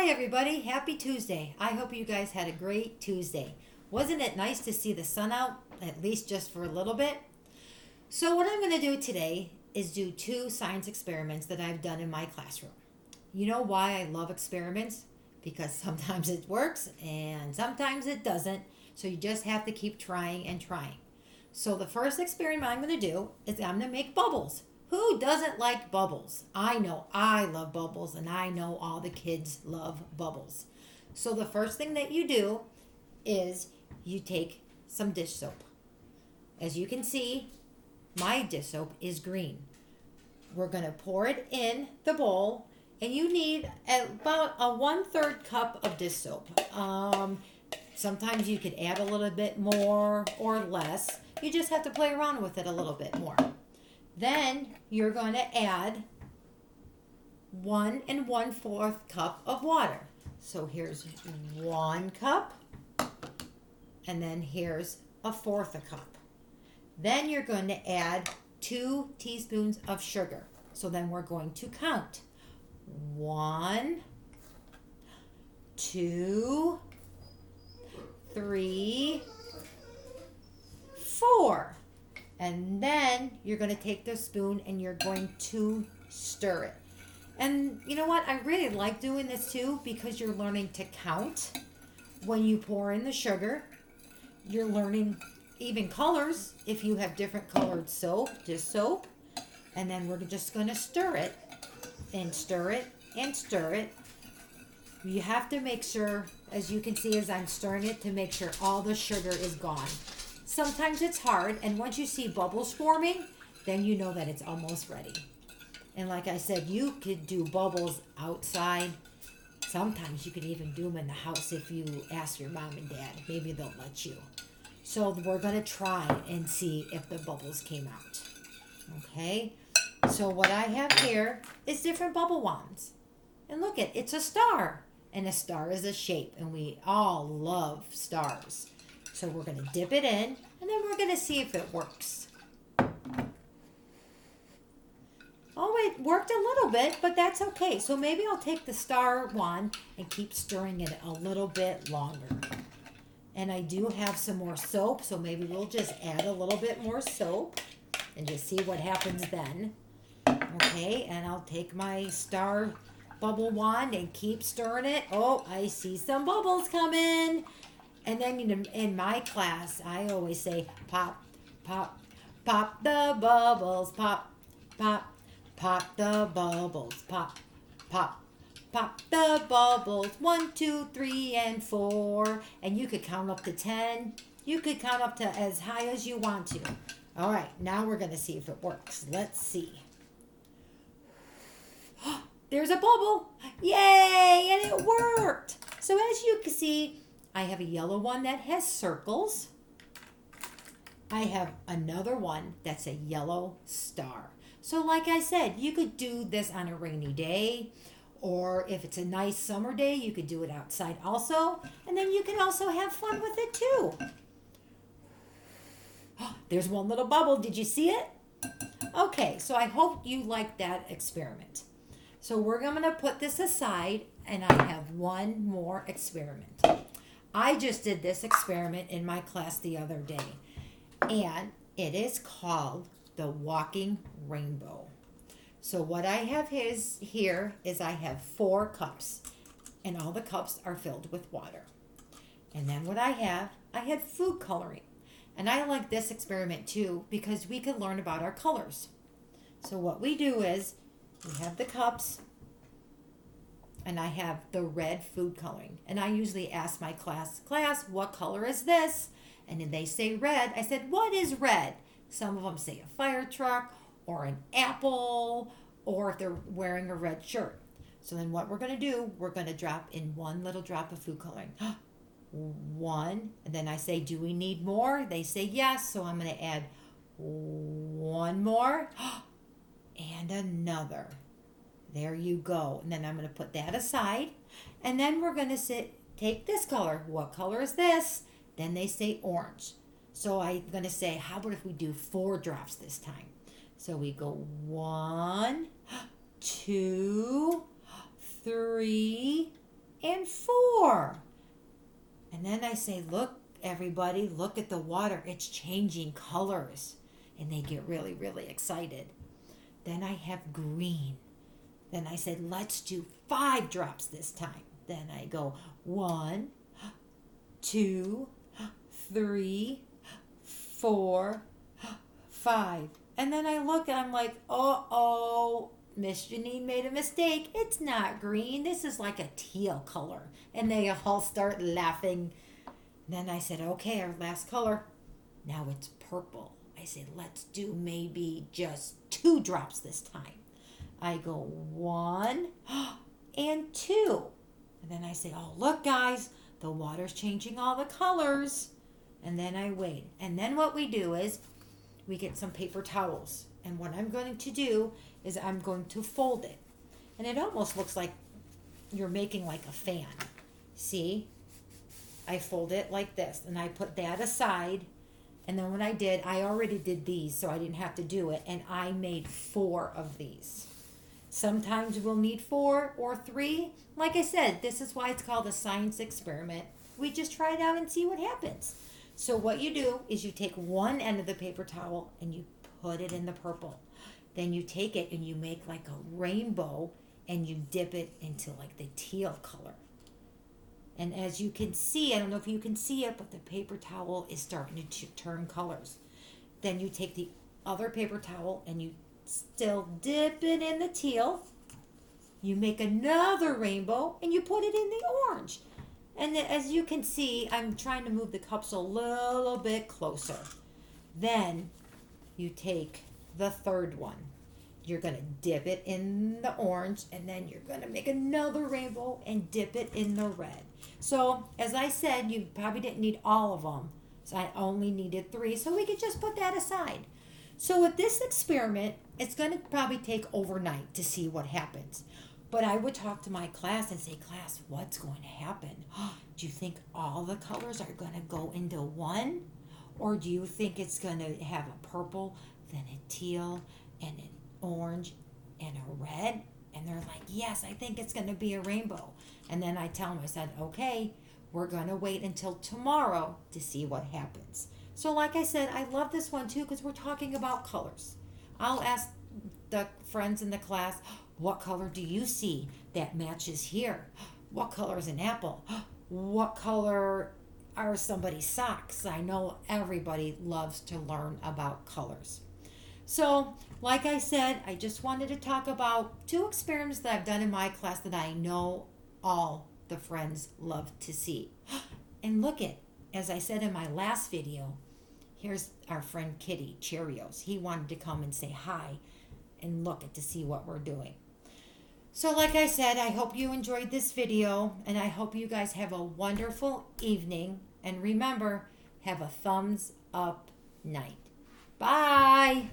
Hi everybody, happy Tuesday. I hope you guys had a great Tuesday. Wasn't it nice to see the sun out, at least just for a little bit? So what I'm going to do today is do two science experiments that I've done in my classroom. You know why I love experiments? Because sometimes it works and sometimes it doesn't. So you just have to keep trying and trying. So the first experiment I'm going to do is I'm going to make bubbles. Who doesn't like bubbles? I know I love bubbles, and I know all the kids love bubbles. So the first thing that you do is you take some dish soap. As you can see, my dish soap is green. We're going to pour it in the bowl, and you need about a 1/3 cup of dish soap. Sometimes you could add a little bit more or less. You just have to play around with it a little bit more. Then you're going to add 1 1/4 cup of water. So here's 1 cup, and then here's 1/4 cup. Then you're going to add 2 teaspoons of sugar. So then we're going to count. 1, 2, 3, 4. And then you're going to take the spoon and you're going to stir it. And you know what? I really like doing this too because you're learning to count when you pour in the sugar. You're learning even colors if you have different colored soap, just soap. And then we're just going to stir it and stir it and stir it. You have to make sure, as you can see as I'm stirring it, to make sure all the sugar is gone. Sometimes it's hard, and once you see bubbles forming, then you know that it's almost ready. And like I said, you could do bubbles outside. Sometimes you could even do them in the house if you ask your mom and dad. Maybe they'll let you. So we're going to try and see if the bubbles came out. Okay? So what I have here is different bubble wands. And look it's a star. And a star is a shape, and we all love stars. So we're going to dip it in, and then we're going to see if it works. Oh, it worked a little bit, but that's okay. So maybe I'll take the star wand and keep stirring it a little bit longer. And I do have some more soap, so maybe we'll just add a little bit more soap and just see what happens then. Okay, and I'll take my star bubble wand and keep stirring it. Oh, I see some bubbles coming. And then in my class, I always say, pop, pop, pop the bubbles, pop, pop, pop the bubbles, pop, pop, pop the bubbles, 1, 2, 3, and 4. And you could count up to 10. You could count up to as high as you want to. All right, now we're going to see if it works. Let's see. There's a bubble. Yay, and it worked. So as you can see, I have a yellow one that has circles. I have another one that's a yellow star. So like I said, you could do this on a rainy day, or if it's a nice summer day, you could do it outside also. And then you can also have fun with it too. There's one little bubble. Did you see it? Okay, so I hope you liked that experiment. So we're going to put this aside, and I have one more experiment. I just did this experiment in my class the other day, and it is called the walking rainbow. So what I have here is I have 4 cups, and all the cups are filled with water. And then what I had food coloring. And I like this experiment too because we could learn about our colors. So what we do is we have the cups, and I have the red food coloring. And I usually ask my class, what color is this? And then they say red. I said, what is red? Some of them say a fire truck or an apple, or if they're wearing a red shirt. So then what we're going to do, we're going to drop in 1 little drop of food coloring. 1. And then I say, do we need more? They say yes. So I'm going to add 1 more and another. There you go. And then I'm going to put that aside. And then we're going to take this color. What color is this? Then they say orange. So I'm going to say, how about if we do 4 drops this time? So we go 1, 2, 3, and 4. And then I say, look, everybody, look at the water. It's changing colors. And they get really, really excited. Then I have green. Then I said, let's do 5 drops this time. Then I go 1, 2, 3, 4, 5. And then I look and I'm like, uh-oh, Miss Jeannine made a mistake. It's not green. This is like a teal color. And they all start laughing. Then I said, okay, our last color. Now it's purple. I said, let's do maybe just 2 drops this time. I go 1 and 2. And then I say, oh, look, guys, the water's changing all the colors. And then I wait. And then what we do is we get some paper towels. And what I'm going to do is I'm going to fold it. And it almost looks like you're making like a fan. See? I fold it like this. And I put that aside. And then what I did, I already did these, so I didn't have to do it. And I made 4 of these. Sometimes we'll need 4 or 3. Like I said, this is why it's called a science experiment. We just try it out and see what happens. So what you do is you take one end of the paper towel and you put it in the purple. Then you take it and you make like a rainbow and you dip it into like the teal color. And as you can see, I don't know if you can see it, but the paper towel is starting to turn colors. Then you take the other paper towel and you still dip it in the teal. You make another rainbow and you put it in the orange. And as you can see, I'm trying to move the cups a little bit closer. Then you take the third one. You're going to dip it in the orange, and then you're going to make another rainbow and dip it in the red. So, as I said, you probably didn't need all of them. So I only needed 3, so we could just put that aside. So with this experiment, it's going to probably take overnight to see what happens. But I would talk to my class and say, class, what's going to happen? Do you think all the colors are going to go into one? Or do you think it's going to have a purple, then a teal, and an orange, and a red? And they're like, yes, I think it's going to be a rainbow. And then I tell them, I said, okay, we're going to wait until tomorrow to see what happens. So like I said, I love this one too because we're talking about colors. I'll ask the friends in the class, what color do you see that matches here? What color is an apple? What color are somebody's socks? I know everybody loves to learn about colors. So, like I said, I just wanted to talk about 2 experiments that I've done in my class that I know all the friends love to see. And look at, as I said in my last video, here's our friend Kitty, Cheerios. He wanted to come and say hi and look at to see what we're doing. So like I said, I hope you enjoyed this video, and I hope you guys have a wonderful evening. And remember, have a thumbs up night. Bye.